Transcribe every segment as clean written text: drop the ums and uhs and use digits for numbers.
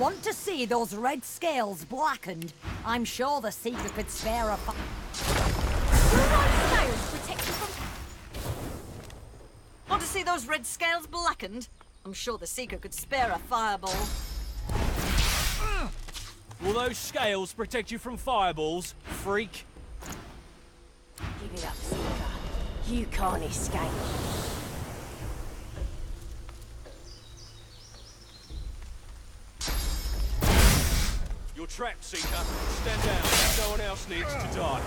Want to see those red scales blackened? I'm sure the Seeker could spare a Scales protect you from... Want to see those red scales blackened? I'm sure the Seeker could spare a fireball. Will those scales protect you from fireballs, freak? Give it up, Seeker. You can't escape. You're trapped, Seeker. Stand down. No one else needs to die.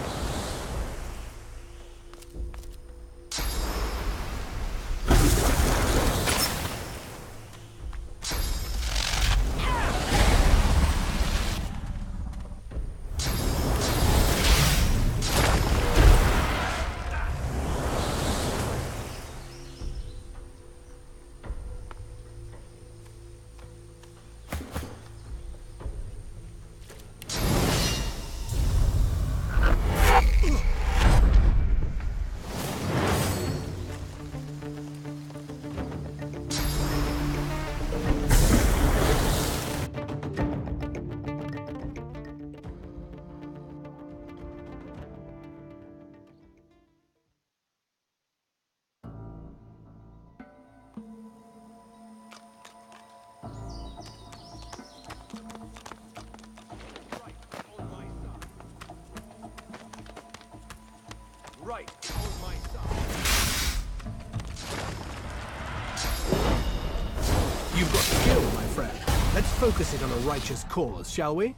Right on my side. You've got skill, my friend. Let's focus it on a righteous cause, shall we?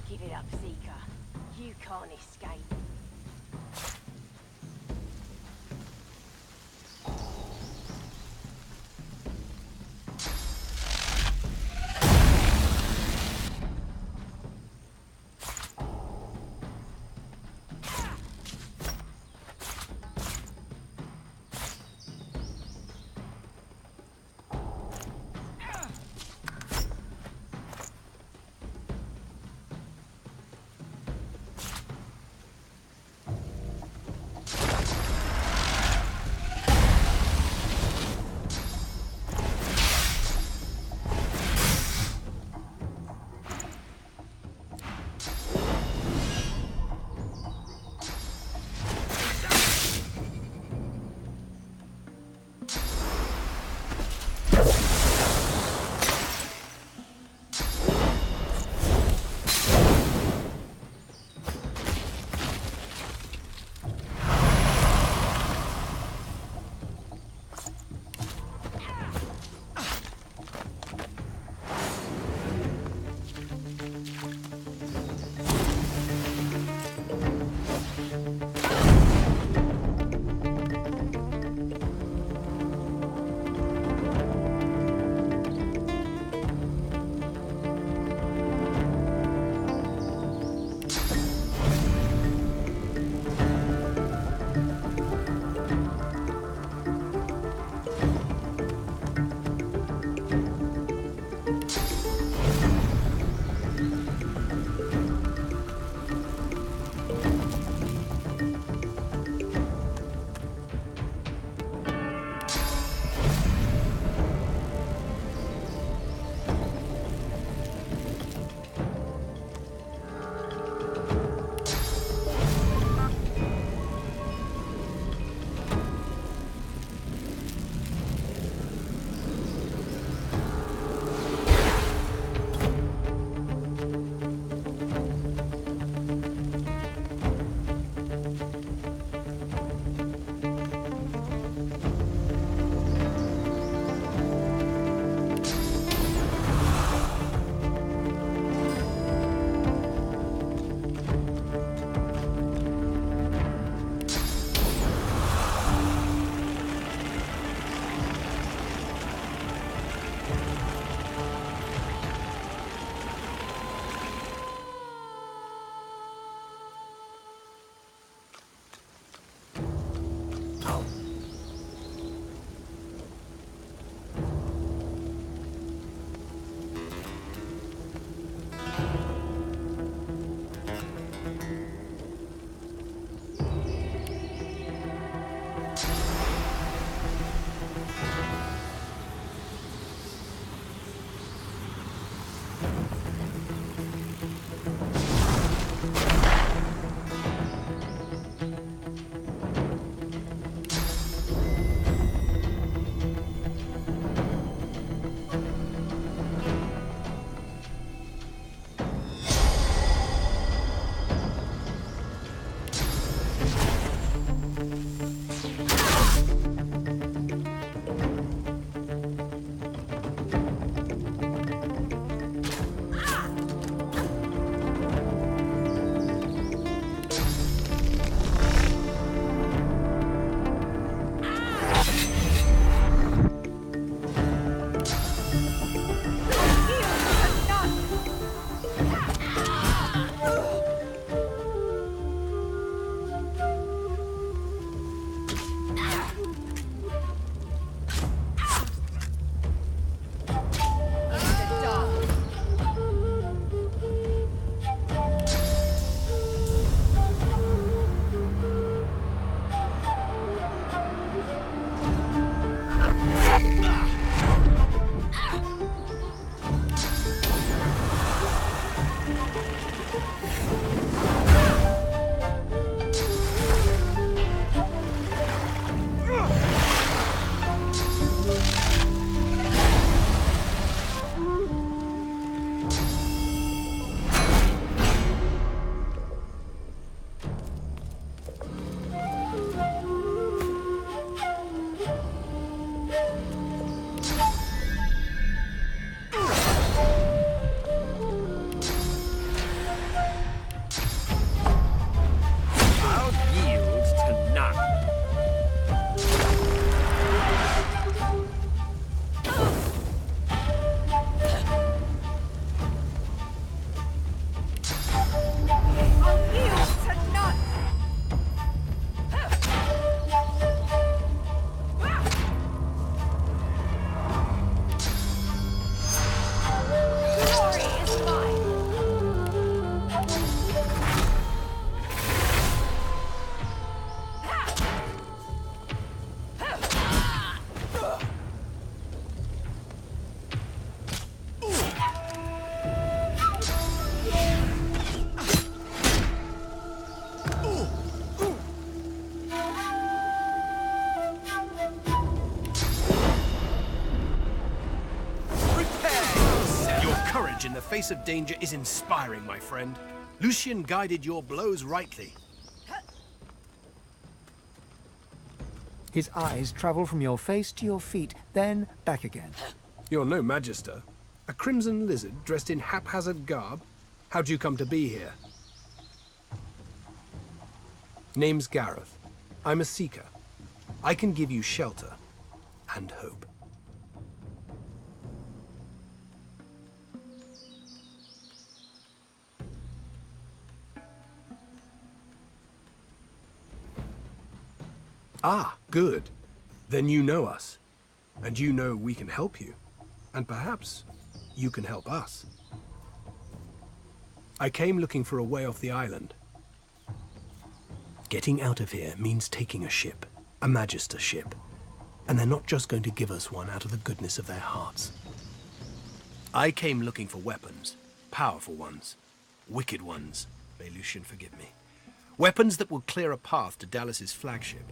Give it up, Seeker. You can't escape. courage in the face of danger is inspiring, my friend. Lucian guided your blows rightly. His eyes travel from your face to your feet, then back again. You're no magister. A crimson lizard dressed in haphazard garb? How'd you come to be here? Name's Gareth. I'm a seeker. I can give you shelter and hope. Ah, good. Then you know us. And you know we can help you. And perhaps you can help us. I came looking for a way off the island. Getting out of here means taking a ship, a magister ship. And they're not just going to give us one out of the goodness of their hearts. I came looking for weapons, powerful ones, wicked ones, may Lucian forgive me. Weapons that will clear a path to Dallas's flagship.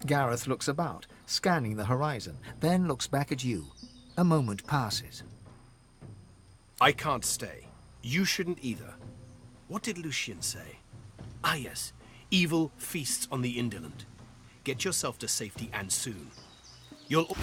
Gareth looks about, scanning the horizon, then looks back at you. A moment passes. I can't stay. You shouldn't either. What did Lucian say? Ah yes, evil feasts on the indolent. Get yourself to safety and soon. You'll...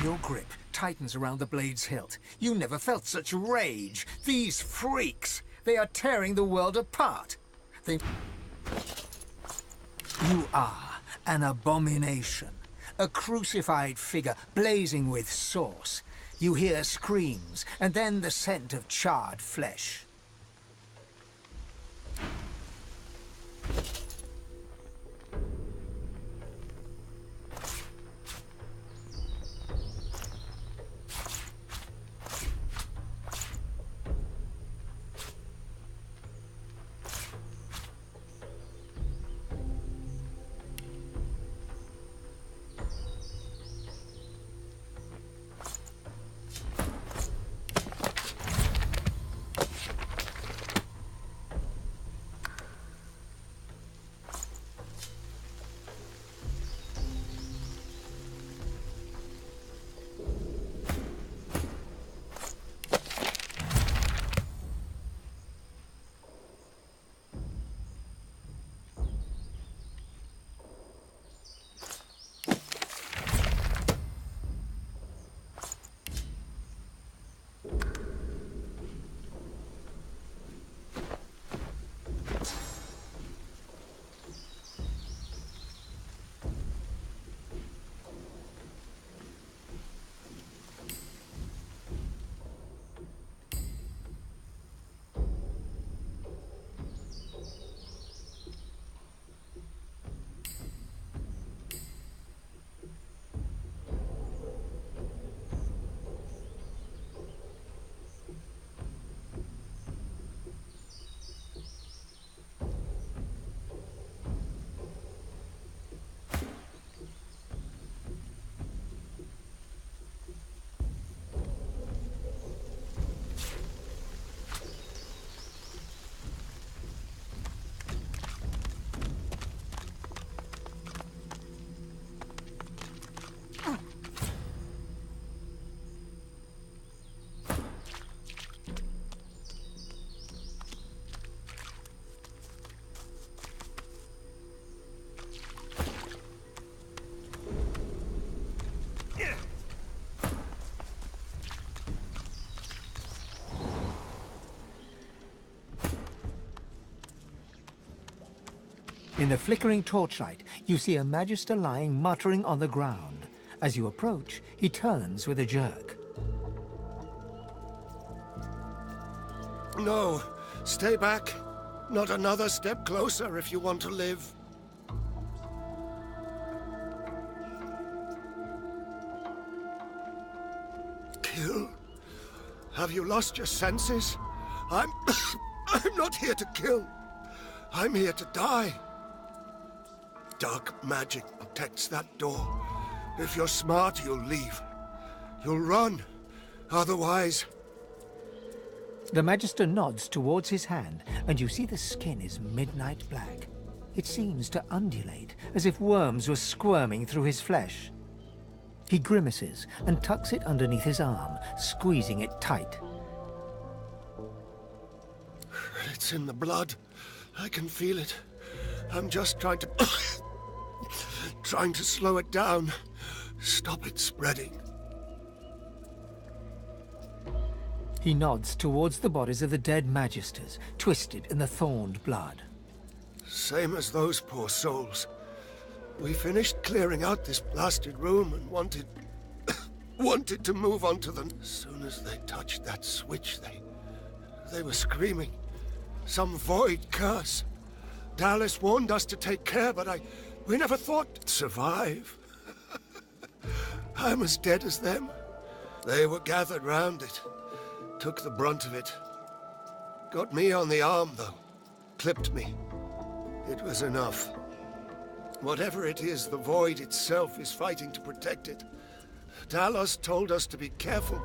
Your grip tightens around the blade's hilt. You never felt such rage. These freaks, they are tearing the world apart. You are an abomination. A crucified figure blazing with sauce. You hear screams, and then the scent of charred flesh. In the flickering torchlight, you see a Magister lying muttering on the ground. As you approach, he turns with a jerk. No, stay back. Not another step closer if you want to live. Kill? Have you lost your senses? I'm not here to kill. I'm here to die. Dark magic protects that door. If you're smart, you'll leave. You'll run. Otherwise... The Magister nods towards his hand, and you see the skin is midnight black. It seems to undulate, as if worms were squirming through his flesh. He grimaces and tucks it underneath his arm, squeezing it tight. It's in the blood. I can feel it. I'm just trying to... trying to slow it down. Stop it spreading. He nods towards the bodies of the dead Magisters, twisted in the thorned blood. Same as those poor souls. We finished clearing out this blasted room and wanted... wanted to move on to them. As soon as they touched that switch, they were screaming. Some void curse. Dallas warned us to take care, but we never thought to survive. I'm as dead as them. They were gathered round it. Took the brunt of it. Got me on the arm, though. Clipped me. It was enough. Whatever it is, the void itself is fighting to protect it. Talos told us to be careful,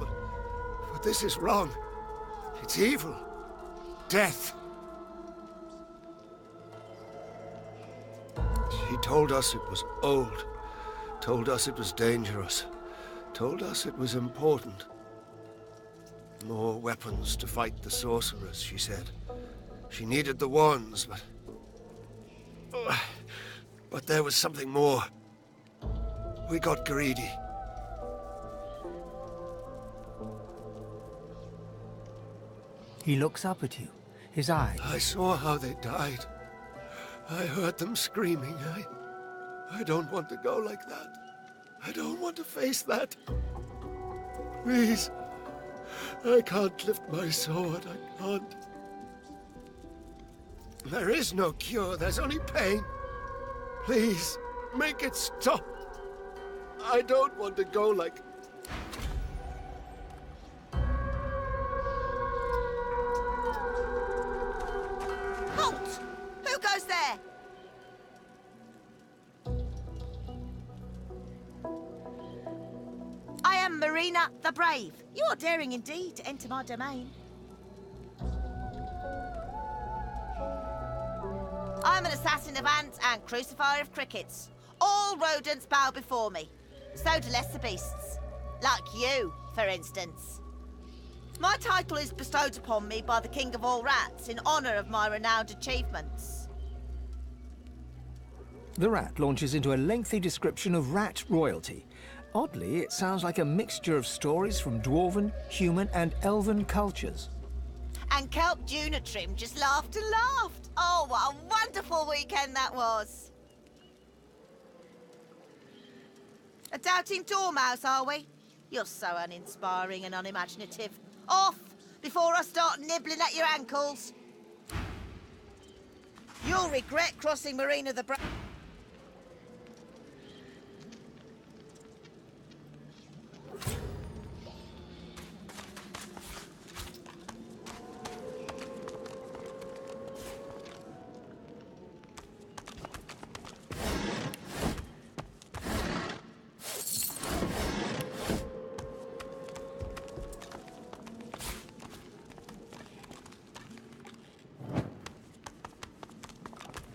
but this is wrong. It's evil. Death. She told us it was old. Told us it was dangerous. Told us it was important. More weapons to fight the sorcerers, she said. She needed the wands, but... but there was something more. We got greedy. He looks up at you, his eyes... I saw how they died. I heard them screaming. I don't want to go like that. I don't want to face that. Please. I can't lift my sword. I can't. There is no cure. There's only pain. Please, make it stop. I don't want to go like... Halt! Who goes there? I am Marina the Brave. You are daring indeed to enter my domain. I'm an assassin of ants and crucifier of crickets. All rodents bow before me. So do lesser beasts. Like you, for instance. My title is bestowed upon me by the King of all Rats in honor of my renowned achievements. The rat launches into a lengthy description of rat royalty. Oddly, it sounds like a mixture of stories from dwarven, human, and elven cultures. And Kelp Junitrim just laughed and laughed. Oh, what a wonderful weekend that was. A doubting dormouse, are we? You're so uninspiring and unimaginative. Off, before I start nibbling at your ankles. You'll regret crossing Marina the Brave.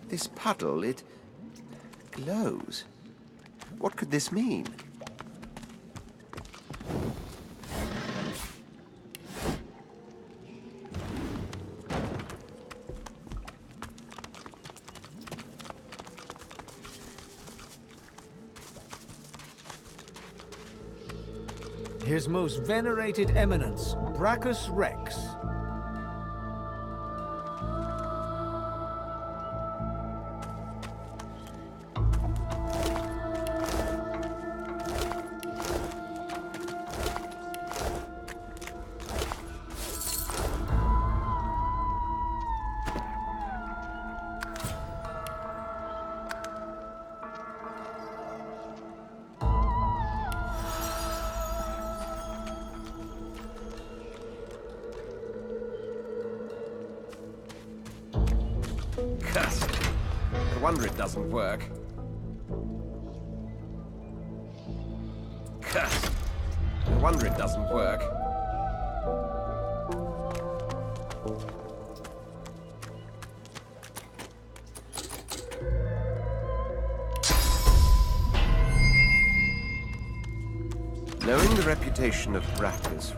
This puddle, it glows. What could this mean? His most venerated eminence, Brachus Rex. wonder it doesn't work. Curse. No wonder it doesn't work. Knowing the reputation of Brachus...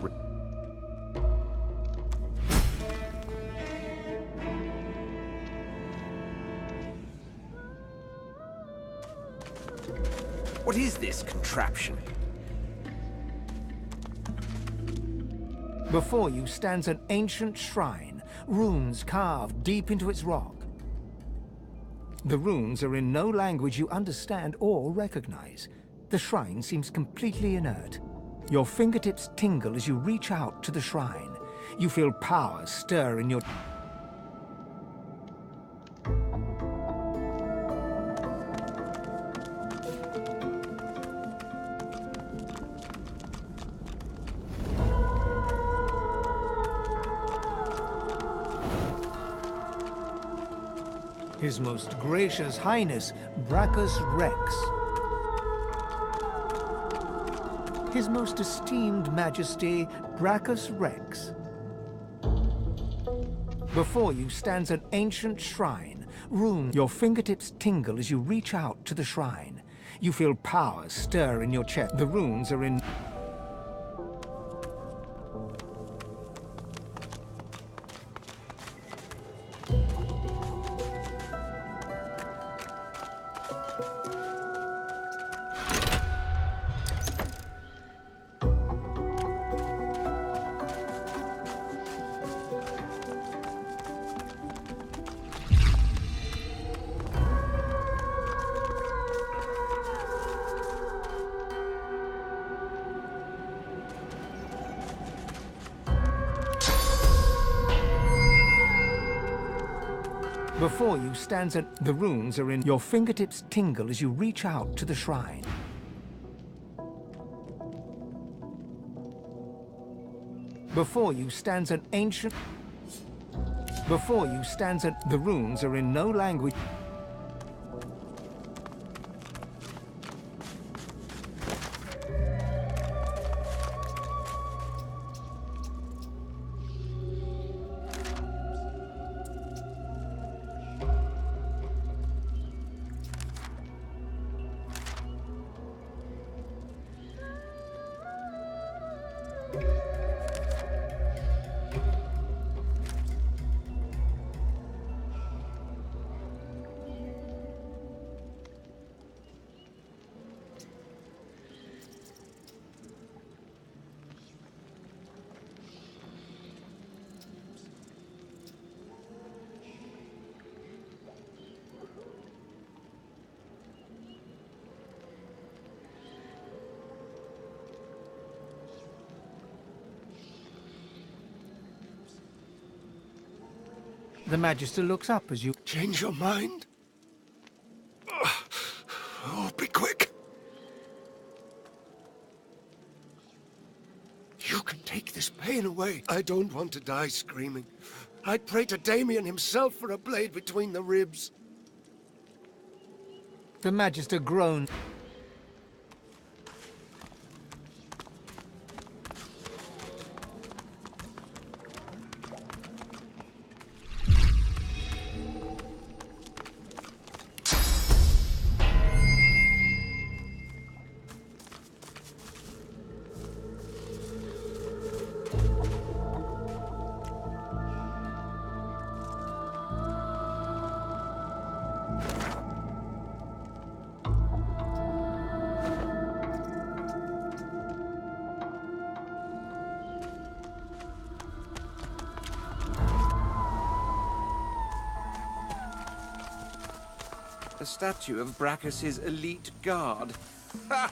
What is this contraption? Before you stands an ancient shrine, runes carved deep into its rock. The runes are in no language you understand or recognize. The shrine seems completely inert. Your fingertips tingle as you reach out to the shrine. You feel power stir in your... His Most Gracious Highness, Brachus Rex. His Most Esteemed Majesty, Brachus Rex. Before you stands an ancient shrine. Your fingertips tingle as you reach out to the shrine. You feel power stir in your chest. The runes are in... Before you stands the runes are in... Your fingertips tingle as you reach out to the shrine. Before you stands an ancient... Before you stands the runes are in no language... The Magister looks up as you... Change your mind? Oh, be quick. You can take this pain away. I don't want to die screaming. I'd pray to Damien himself for a blade between the ribs. The Magister groaned. A statue of Brachus's elite guard. Ha!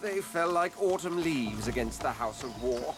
They fell like autumn leaves against the House of War.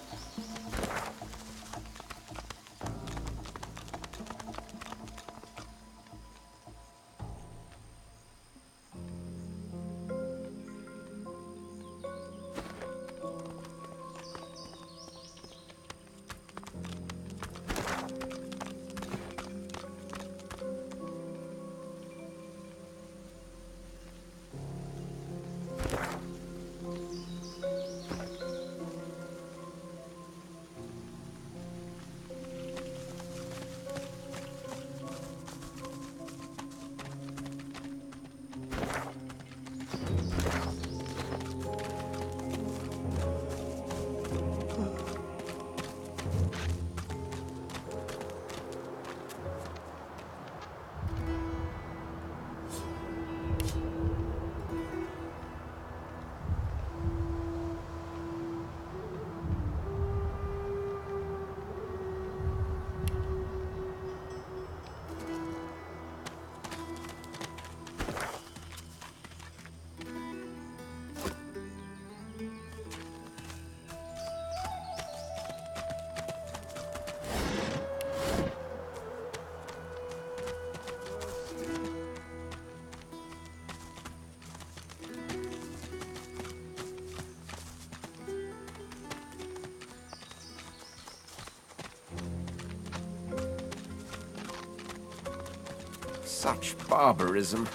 Such barbarism.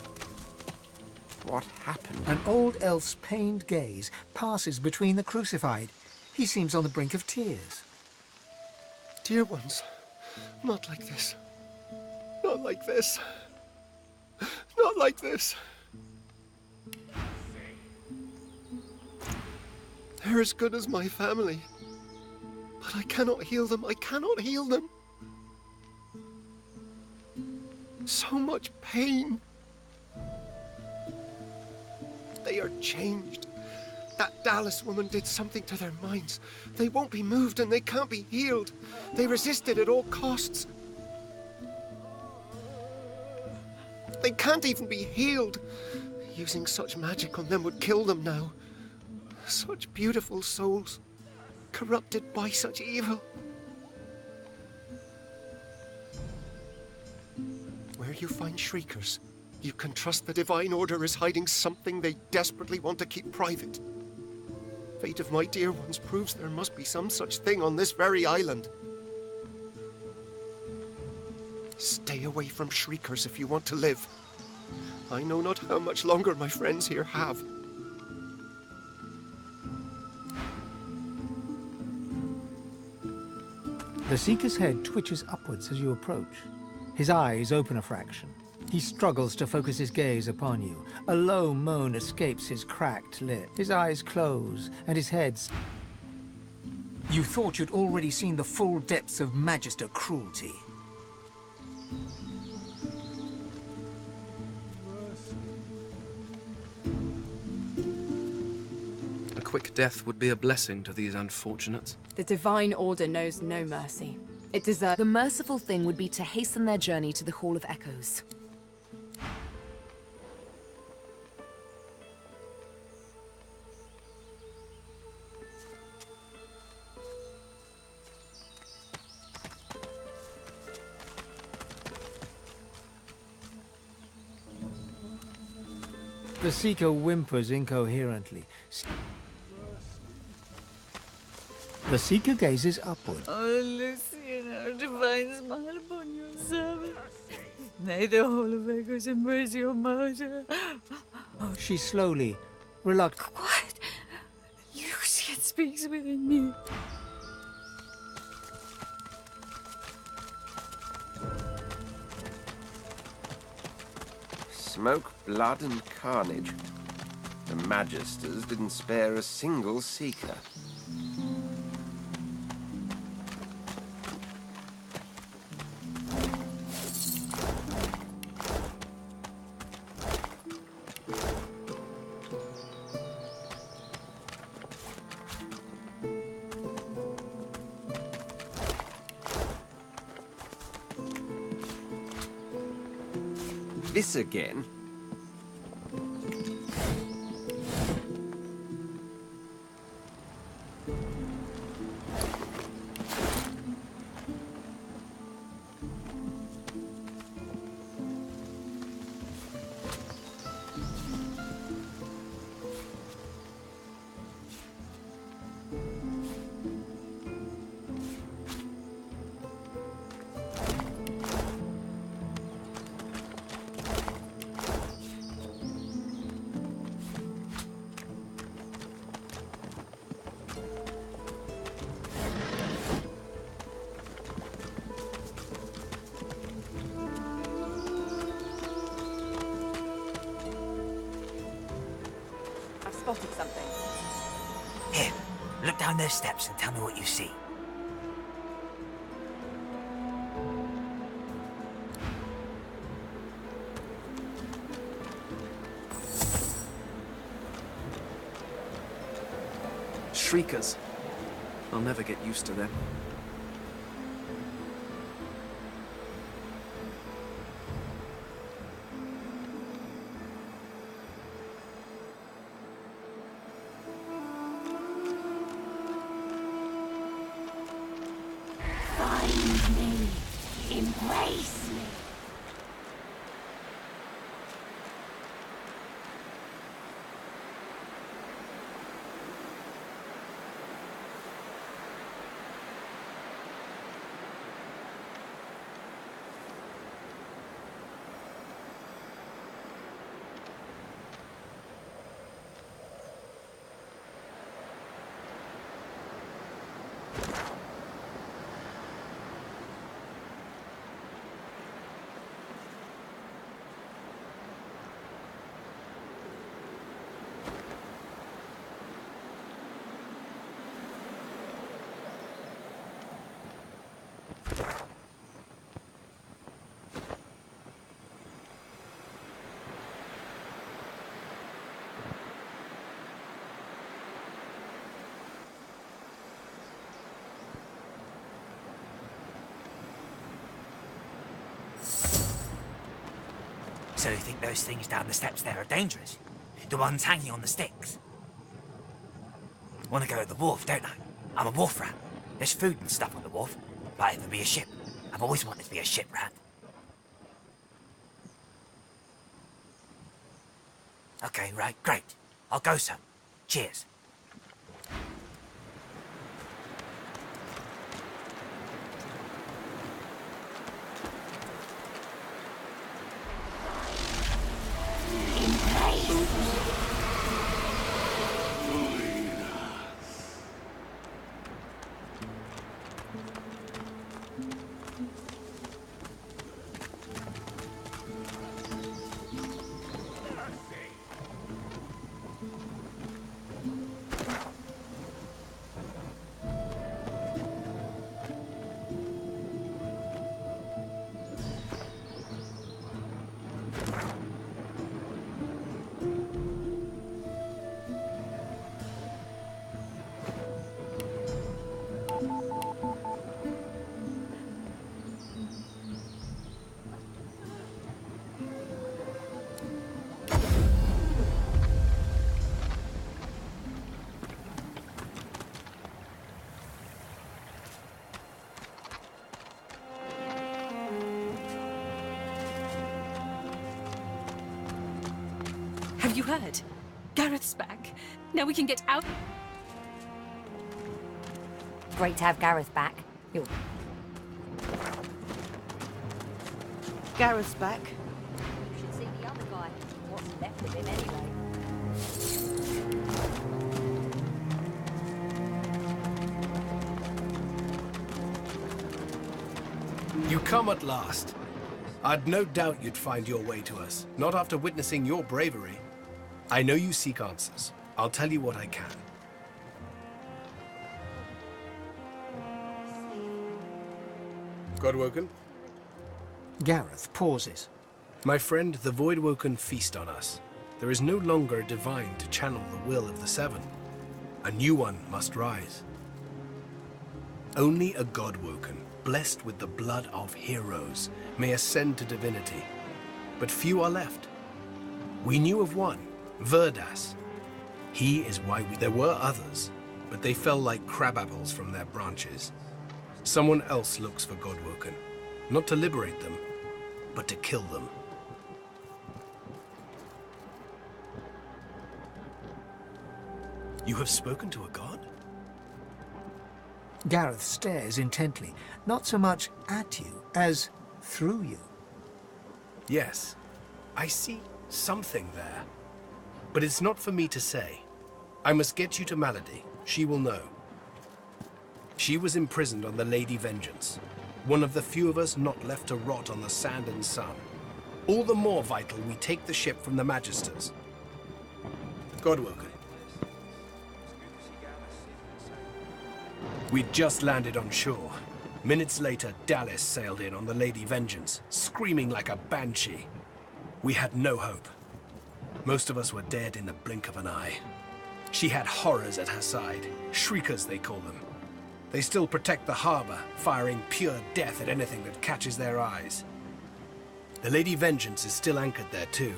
What happened? An old elf's pained gaze passes between the crucified. He seems on the brink of tears. Dear ones, not like this. Not like this. Not like this. They're as good as my family. But I cannot heal them. I cannot heal them. So much pain. They are changed. That Dallas woman did something to their minds. They won't be moved and they can't be healed. They resisted at all costs. They can't even be healed. Using such magic on them would kill them now. Such beautiful souls, corrupted by such evil. Where you find shriekers, you can trust the Divine Order is hiding something they desperately want to keep private. Fate of my dear ones proves there must be some such thing on this very island. Stay away from shriekers if you want to live. I know not how much longer my friends here have. The Seeker's head twitches upwards as you approach. His eyes open a fraction. He struggles to focus his gaze upon you. A low moan escapes his cracked lip. His eyes close, and his head... You thought you'd already seen the full depths of Magister cruelty. A quick death would be a blessing to these unfortunates. The Divine Order knows no mercy. It deserves... The merciful thing would be to hasten their journey to the Hall of Echoes. The Seeker whimpers incoherently. The Seeker gazes upward. Oh, Lucian, our divine smile upon your servant. May the Hall of Echoes embrace your martyr. She slowly, reluctantly... What? Lucian speaks within you. Smoke, blood, and carnage. The Magisters didn't spare a single Seeker. This again? Spotted something. Here, look down those steps and tell me what you see. Shriekers. I'll never get used to them. Find me. Embrace me. So you think those things down the steps there are dangerous? The ones hanging on the sticks? Want to go to the wharf, don't I? I'm a wharf rat. There's food and stuff on the wharf. Might even be a ship. I've always wanted to be a ship rat. Okay, right, great. I'll go some. Cheers. Have you heard? Gareth's back. Now we can get out. Great to have Gareth back. You're... Gareth's back. You should see the other guy. What's left of him anyway? You come at last. I'd no doubt you'd find your way to us, not after witnessing your bravery. I know you seek answers. I'll tell you what I can. Godwoken? Gareth pauses. My friend, the Voidwoken feast on us. There is no longer a divine to channel the will of the Seven. A new one must rise. Only a Godwoken, blessed with the blood of heroes, may ascend to divinity. But few are left. We knew of one, Verdas. He is why There were others, but they fell like crab apples from their branches. Someone else looks for Godwoken, not to liberate them, but to kill them. You have spoken to a god? Gareth stares intently, not so much at you as through you. Yes, I see something there. But it's not for me to say. I must get you to Malady. She will know. She was imprisoned on the Lady Vengeance, one of the few of us not left to rot on the sand and sun. All the more vital we take the ship from the Magisters. Godwoken. We'd just landed on shore. Minutes later, Dallas sailed in on the Lady Vengeance, screaming like a banshee. We had no hope. Most of us were dead in the blink of an eye. She had horrors at her side, shriekers they call them. They still protect the harbor, firing pure death at anything that catches their eyes. The Lady Vengeance is still anchored there too.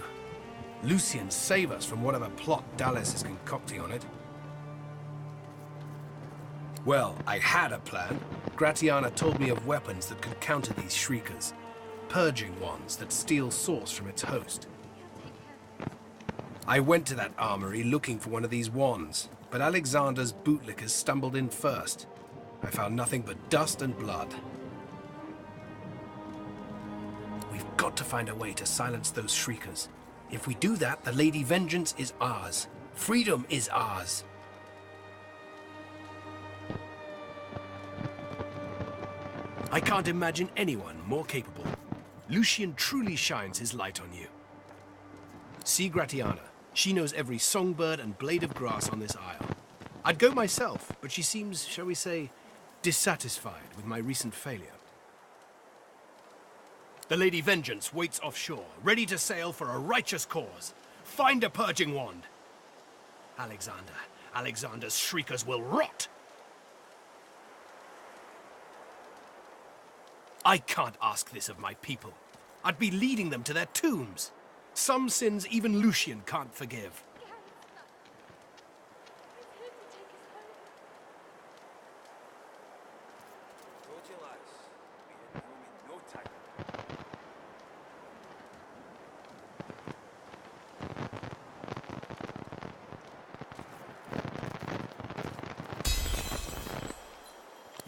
Lucian, save us from whatever plot Dallas is concocting on it. Well, I had a plan. Gratiana told me of weapons that could counter these shriekers. Purging ones that steal source from its host. I went to that armory looking for one of these wands, but Alexander's bootlickers stumbled in first. I found nothing but dust and blood. We've got to find a way to silence those shriekers. If we do that, the Lady Vengeance is ours. Freedom is ours. I can't imagine anyone more capable. Lucian truly shines his light on you. See Gratiana. She knows every songbird and blade of grass on this isle. I'd go myself, but she seems, shall we say, dissatisfied with my recent failure. The Lady Vengeance waits offshore, ready to sail for a righteous cause. Find a purging wand. Alexander's shriekers will rot. I can't ask this of my people. I'd be leading them to their tombs. Some sins even Lucian can't forgive.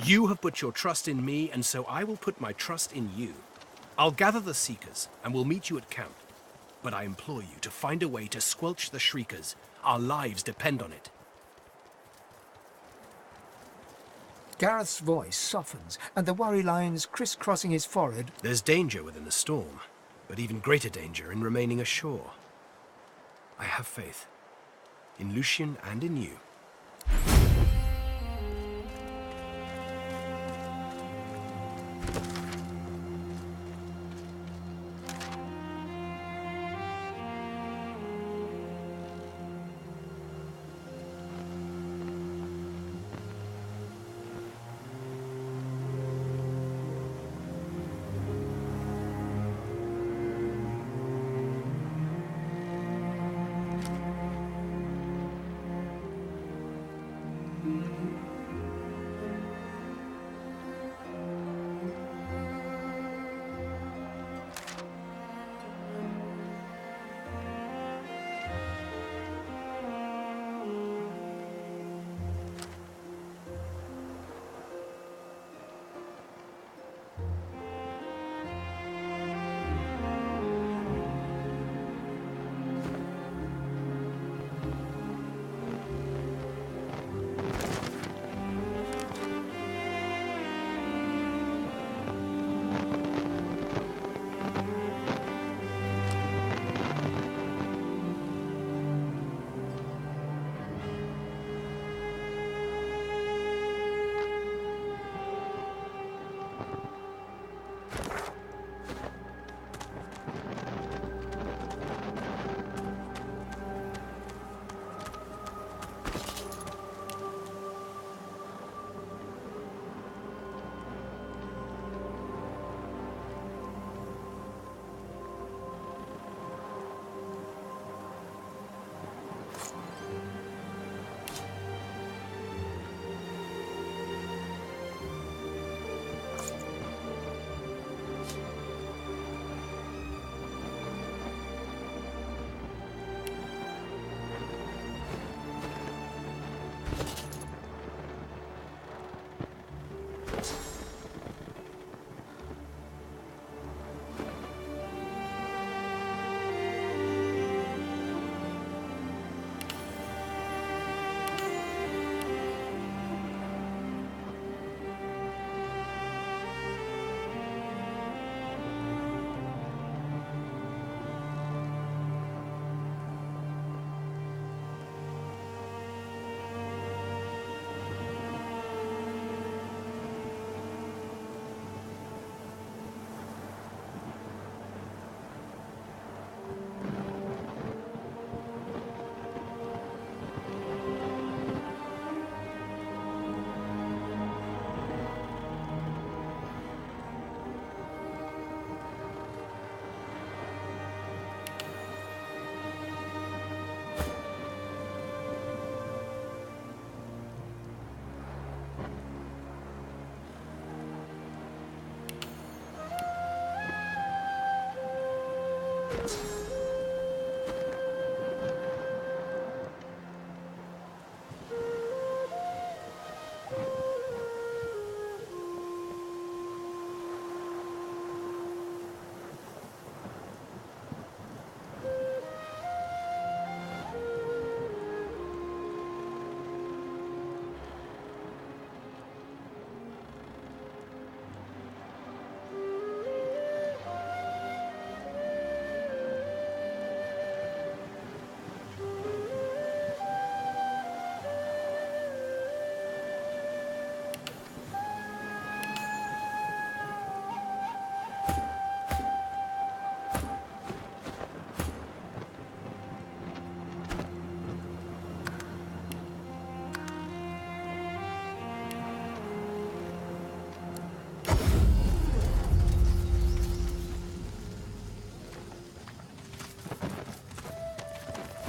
You have put your trust in me, and so I will put my trust in you. I'll gather the Seekers, and we'll meet you at camp. But I implore you to find a way to squelch the Shriekers. Our lives depend on it. Gareth's voice softens, and the worry lines crisscrossing his forehead. There's danger within the storm, but even greater danger in remaining ashore. I have faith. In Lucian and in you.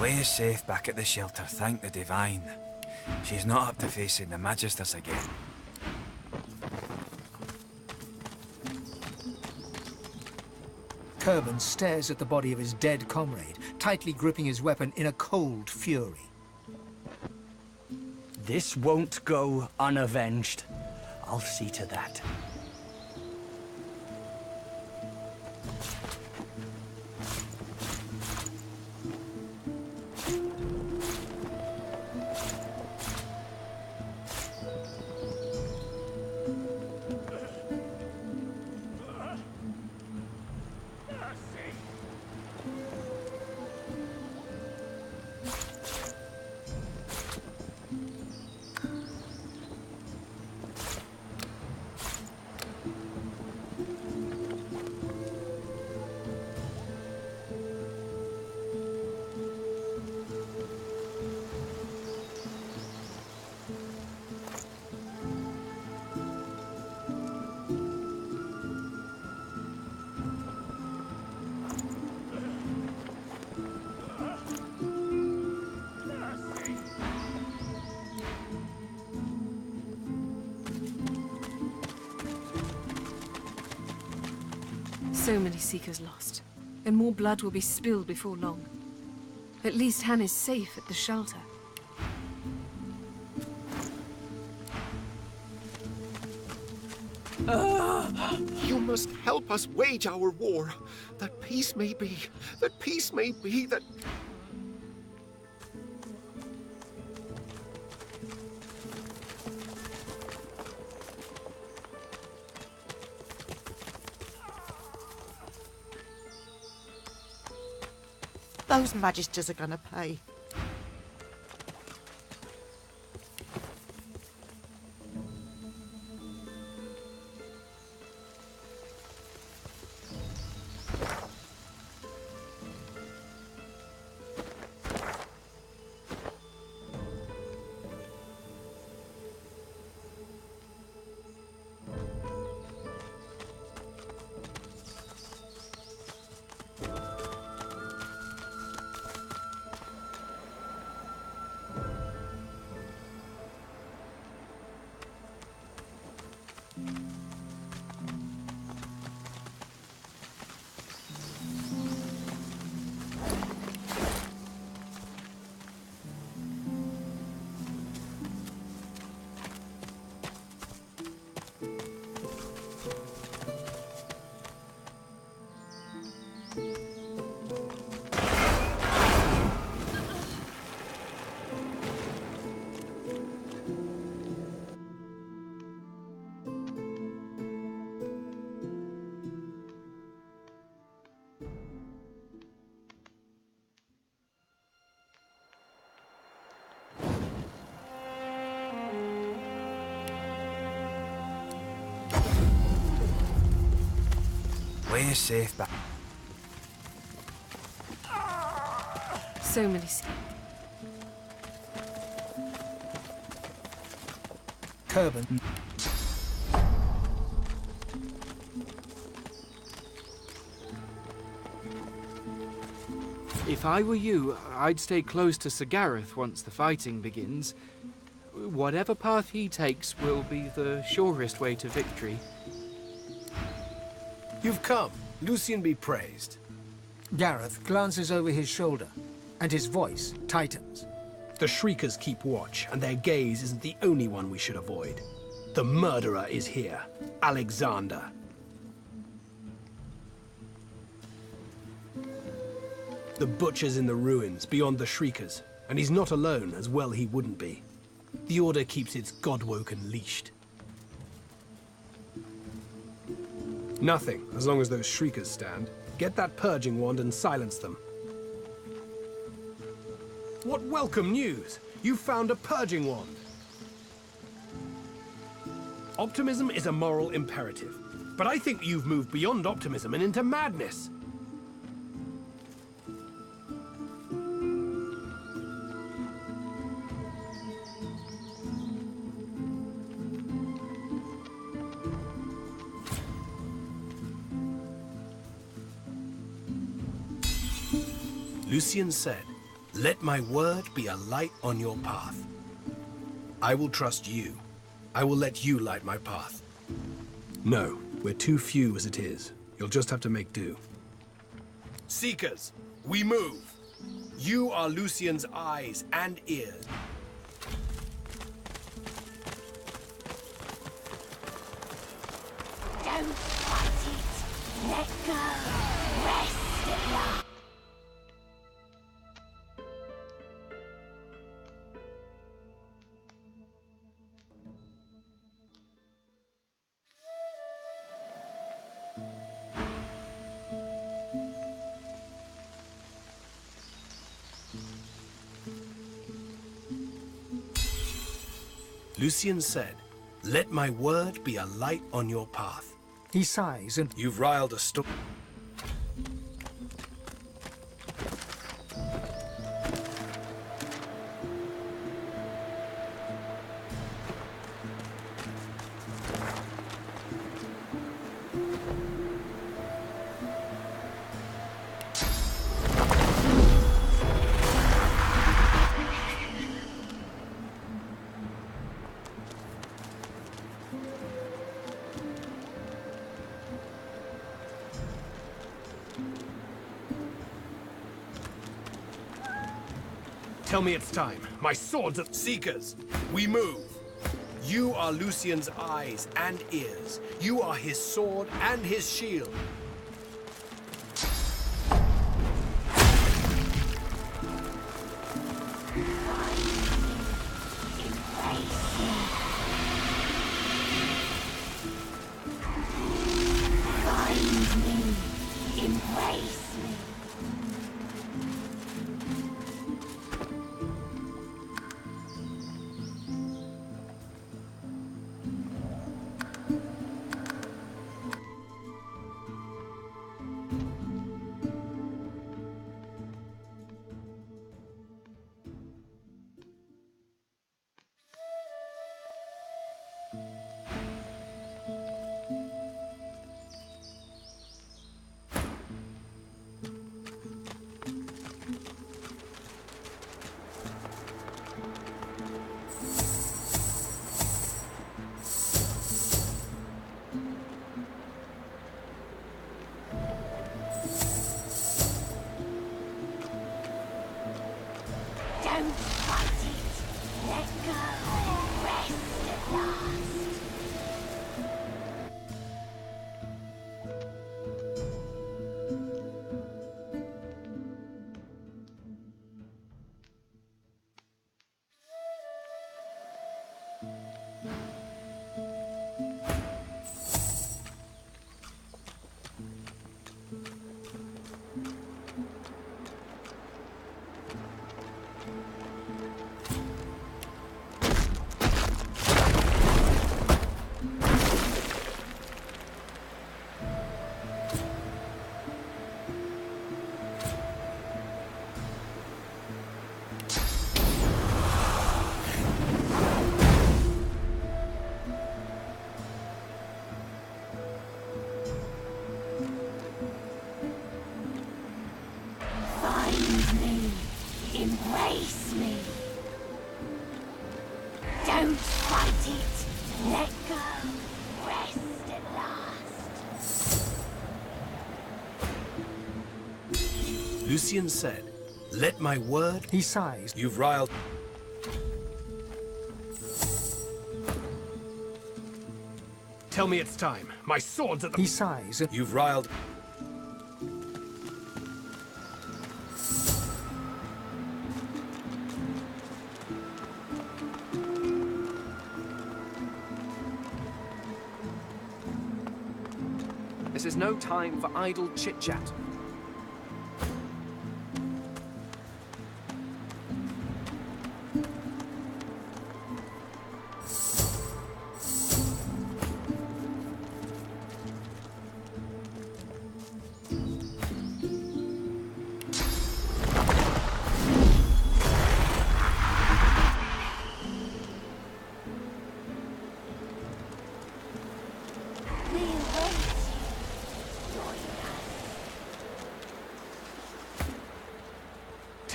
We're safe back at the shelter, thank the Divine. She's not up to facing the Magisters again. Kerben stares at the body of his dead comrade, tightly gripping his weapon in a cold fury. This won't go unavenged. I'll see to that. So many Seekers lost, and more blood will be spilled before long. At least Han is safe at the shelter. You must help us wage our war, that peace may be, that... Those Magisters are gonna pay. We're safe back. So many Kerben. If I were you, I'd stay close to Sir Gareth once the fighting begins. Whatever path he takes will be the surest way to victory. You've come. Lucian be praised. Gareth glances over his shoulder, and his voice tightens. The Shriekers keep watch, and their gaze isn't the only one we should avoid. The murderer is here, Alexander. The butcher's in the ruins, beyond the Shriekers, and he's not alone, as well he wouldn't be. The Order keeps its Godwoken leashed. Nothing, as long as those Shriekers stand. Get that purging wand and silence them. What welcome news! You found a purging wand! Optimism is a moral imperative, but I think you've moved beyond optimism and into madness. Lucian said, Let my word be a light on your path. I will trust you. I will let you light my path. No, we're too few as it is. You'll just have to make do. Seekers, we move. You are Lucian's eyes and ears. Don't fight it. Let go. Rest at last. Lucian said, "Let my word be a light on your path." He sighs and... You've riled a storm. Tell me it's time. My swords of Seekers. We move. You are Lucian's eyes and ears. You are his sword and his shield. Find me. Embrace me. Don't fight it. Let go. Rest at last. Find me. Embrace me. Don't fight it. Let go. Rest at last. Lucian said, "Let my word..." He sighs. You've riled... Tell me it's time. My sword's at the... He sighs. You've riled... This is no time for idle chit-chat.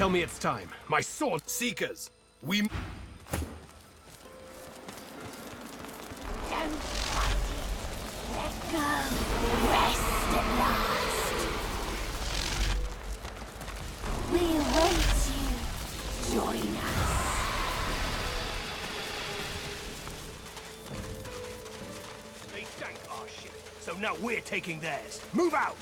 tell me it's time. My sword seekers. We... Don't fight it. Let go. Rest at last. We await you. Join us. They sank our ship, so now we're taking theirs. Move out!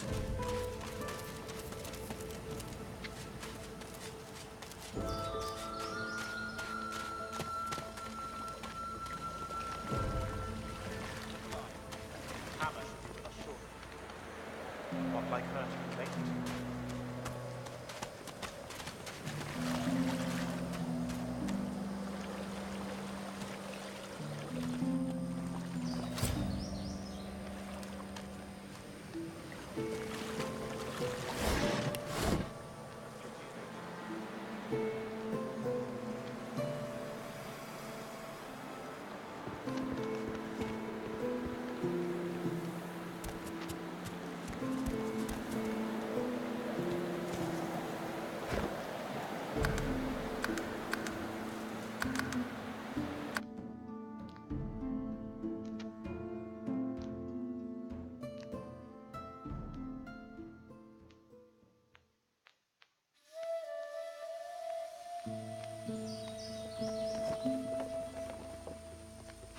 Not like her to be late.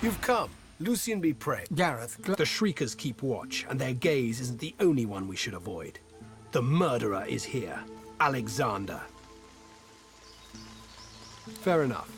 You've come. Lucian be praised. Gareth, The Shriekers keep watch, and their gaze isn't the only one we should avoid. The murderer is here. Alexander. Fair enough.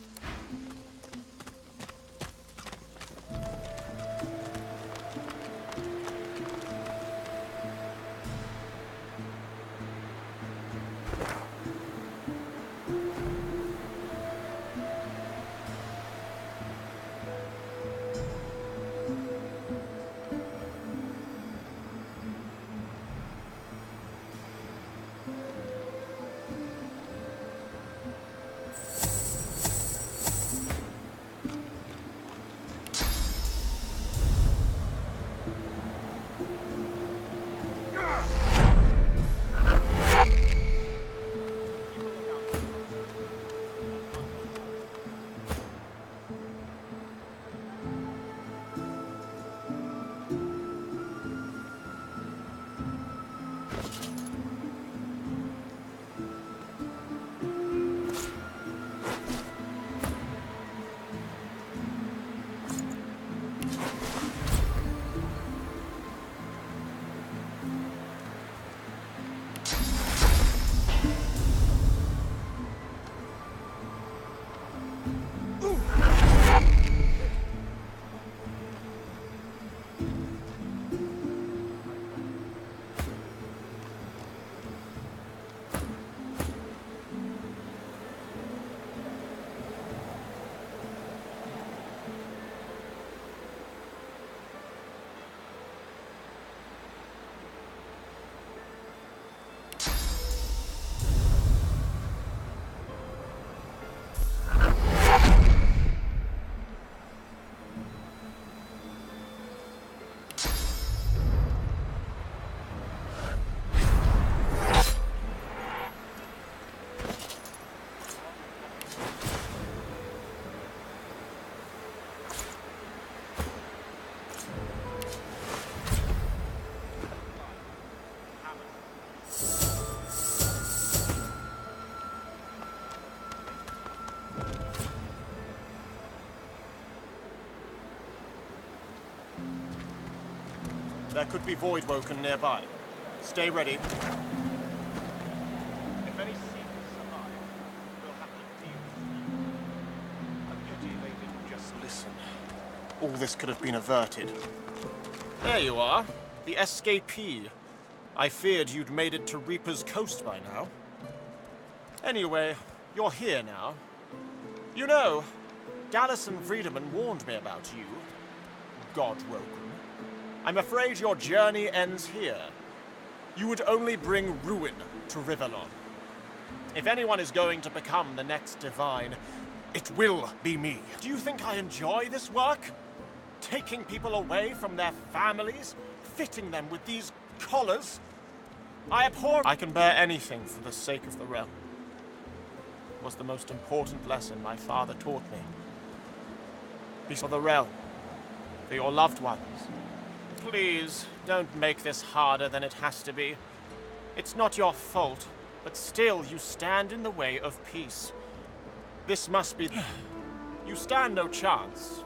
There could be Voidwoken nearby. Stay ready. If any secrets survive, we'll have to deal with them. A pity they didn't just listen. All this could have been averted. There you are, the escapee. I feared you'd made it to Reaper's Coast by now. Anyway, you're here now. You know, Dallas and Friedemann warned me about you, Godwoken. I'm afraid your journey ends here. You would only bring ruin to Rivellon. If anyone is going to become the next Divine, it will be me. Do you think I enjoy this work? Taking people away from their families, fitting them with these collars? I abhor— I can bear anything for the sake of the realm. was the most important lesson my father taught me. Be for the realm, for your loved ones. Please, don't make this harder than it has to be. It's not your fault, but still you stand in the way of peace. This must be... You stand no chance.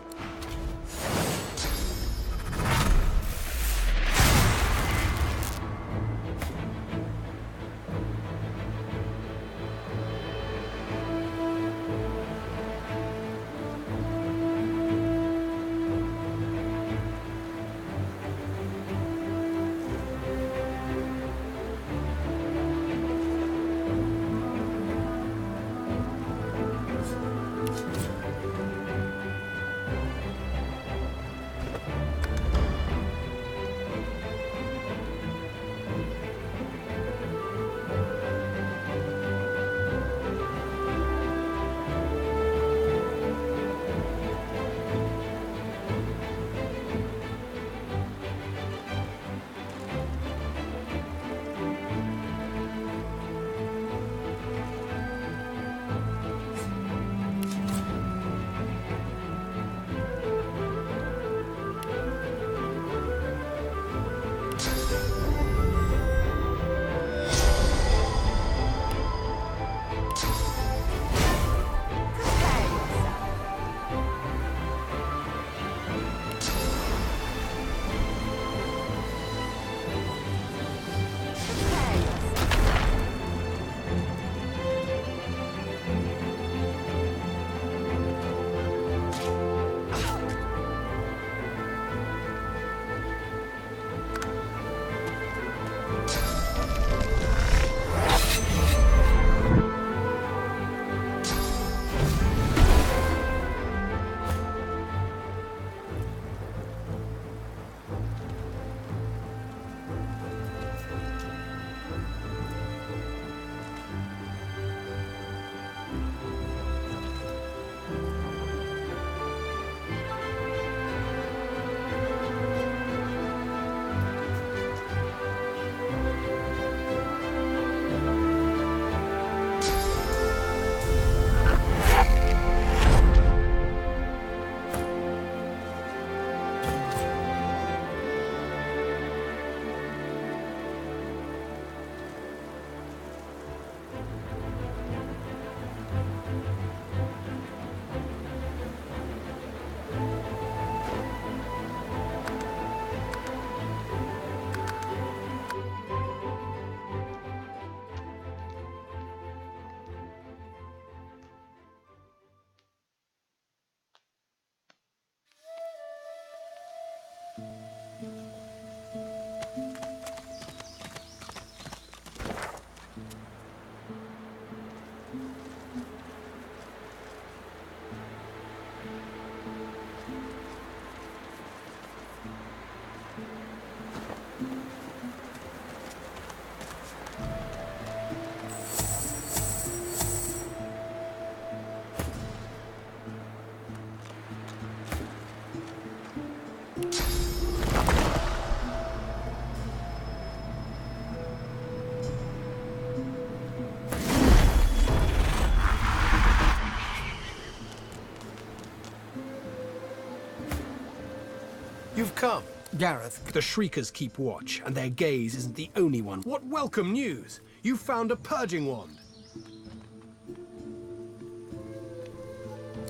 You've come. Gareth, the Shriekers keep watch, and their gaze isn't the only one. What welcome news! You found a purging wand!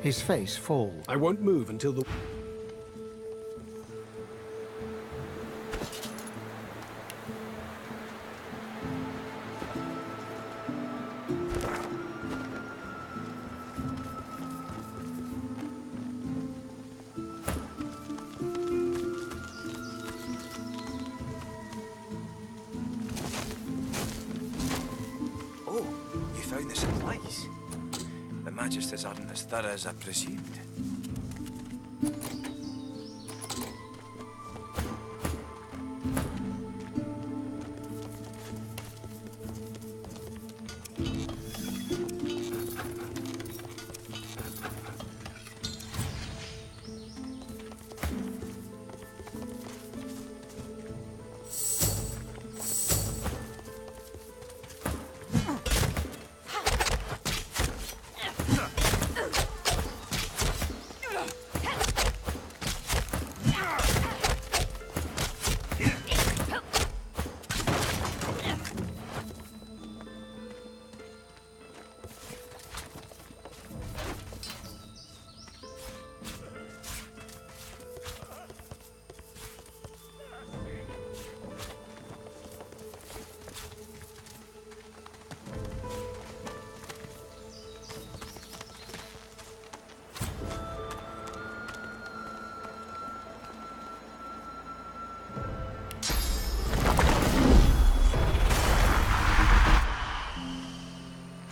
His face falls. I won't move until the... Magisters aren't as thorough as I presumed.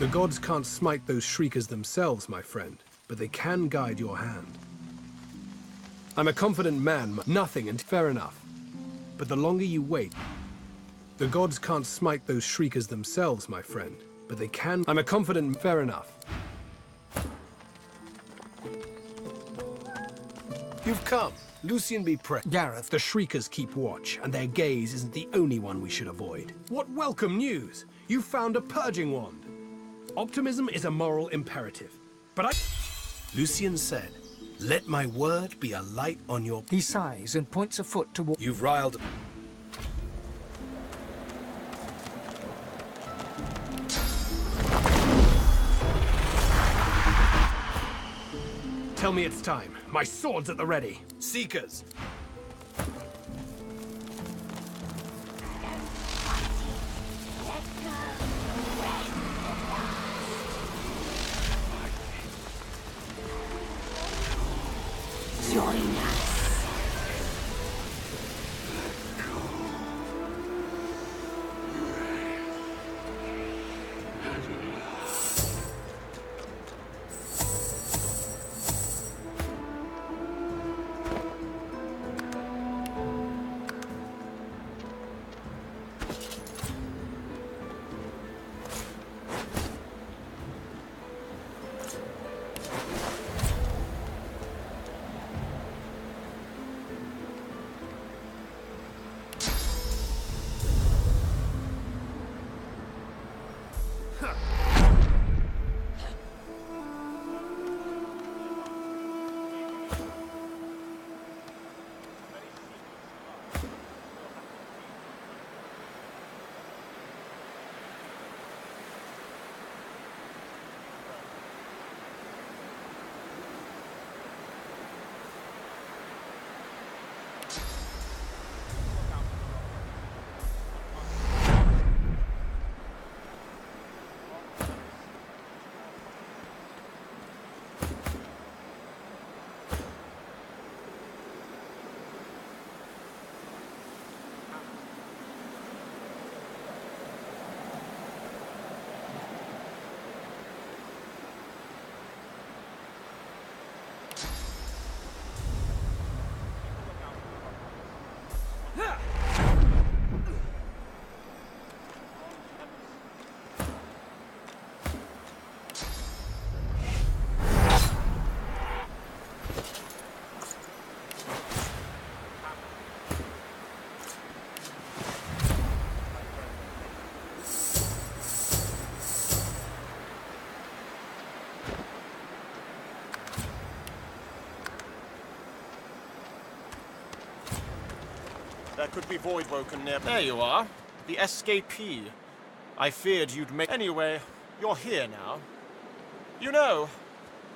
The gods can't smite those shriekers themselves, my friend, but they can guide your hand. I'm a confident man, nothing, and fair enough. But the longer you wait, the gods can't smite those shriekers themselves, my friend, but they can. I'm a confident, fair enough. You've come. Lucian be praised. Gareth, the shriekers keep watch, and their gaze isn't the only one we should avoid. What welcome news! You found a purging wand. Optimism is a moral imperative, but Lucian said, "Let my word be a light on your..." He sighs and points a foot toward... You've riled... Tell me it's time. My sword's at the ready. Seekers! Join us. There could be Voidwoken near. There you are. The escapee. I feared you'd make... Anyway, you're here now. You know,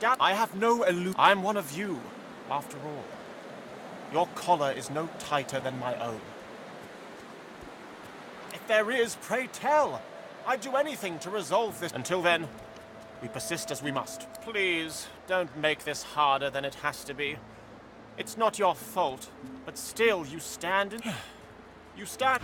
I have no illusion. I'm one of you, after all. Your collar is no tighter than my own. If there is, pray tell. I'd do anything to resolve this. Until then, we persist as we must. Please, don't make this harder than it has to be. It's not your fault, but still, you stand in... You stand...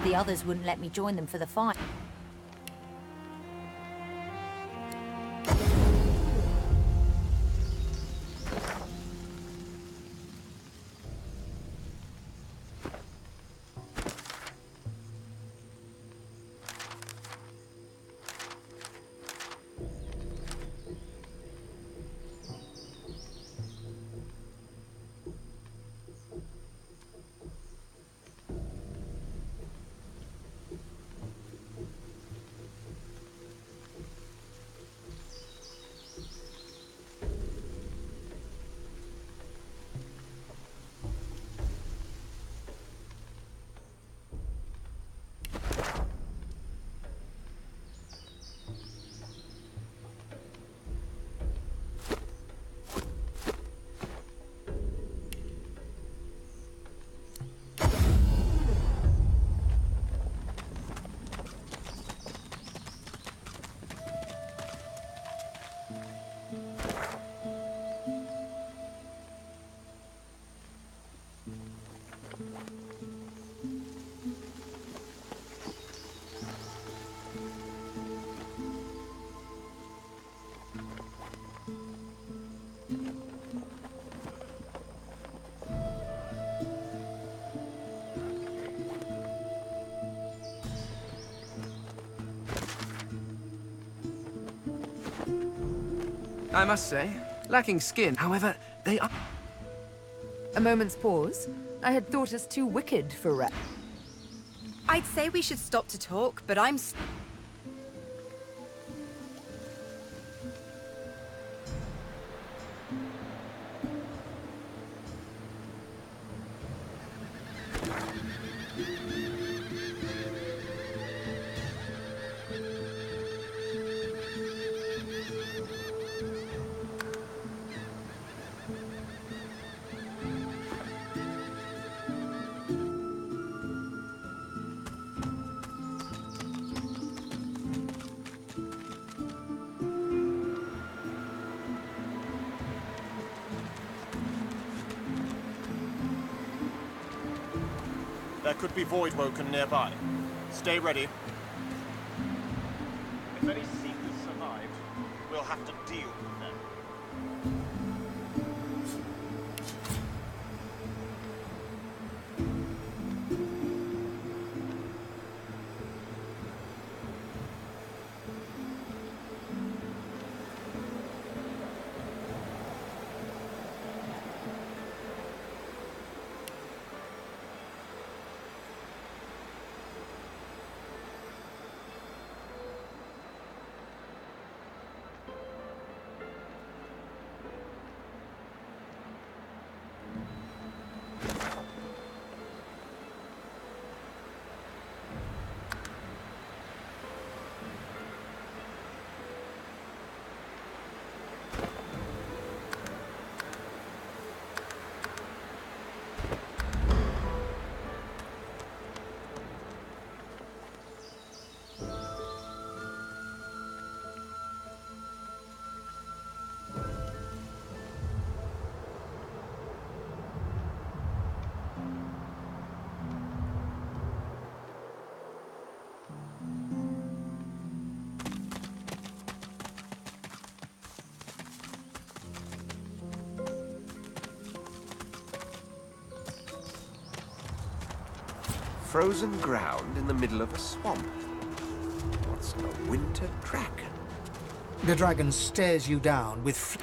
The others wouldn't let me join them for the fight. I must say, lacking skin, however, they are... A moment's pause. I had thought us too wicked for rap. I'd say we should stop to talk, but I'm... There could be Voidwoken nearby. Stay ready. If any Seekers survive, we'll have to deal with them. Frozen ground in the middle of a swamp. What's a winter dragon? The dragon stares you down with...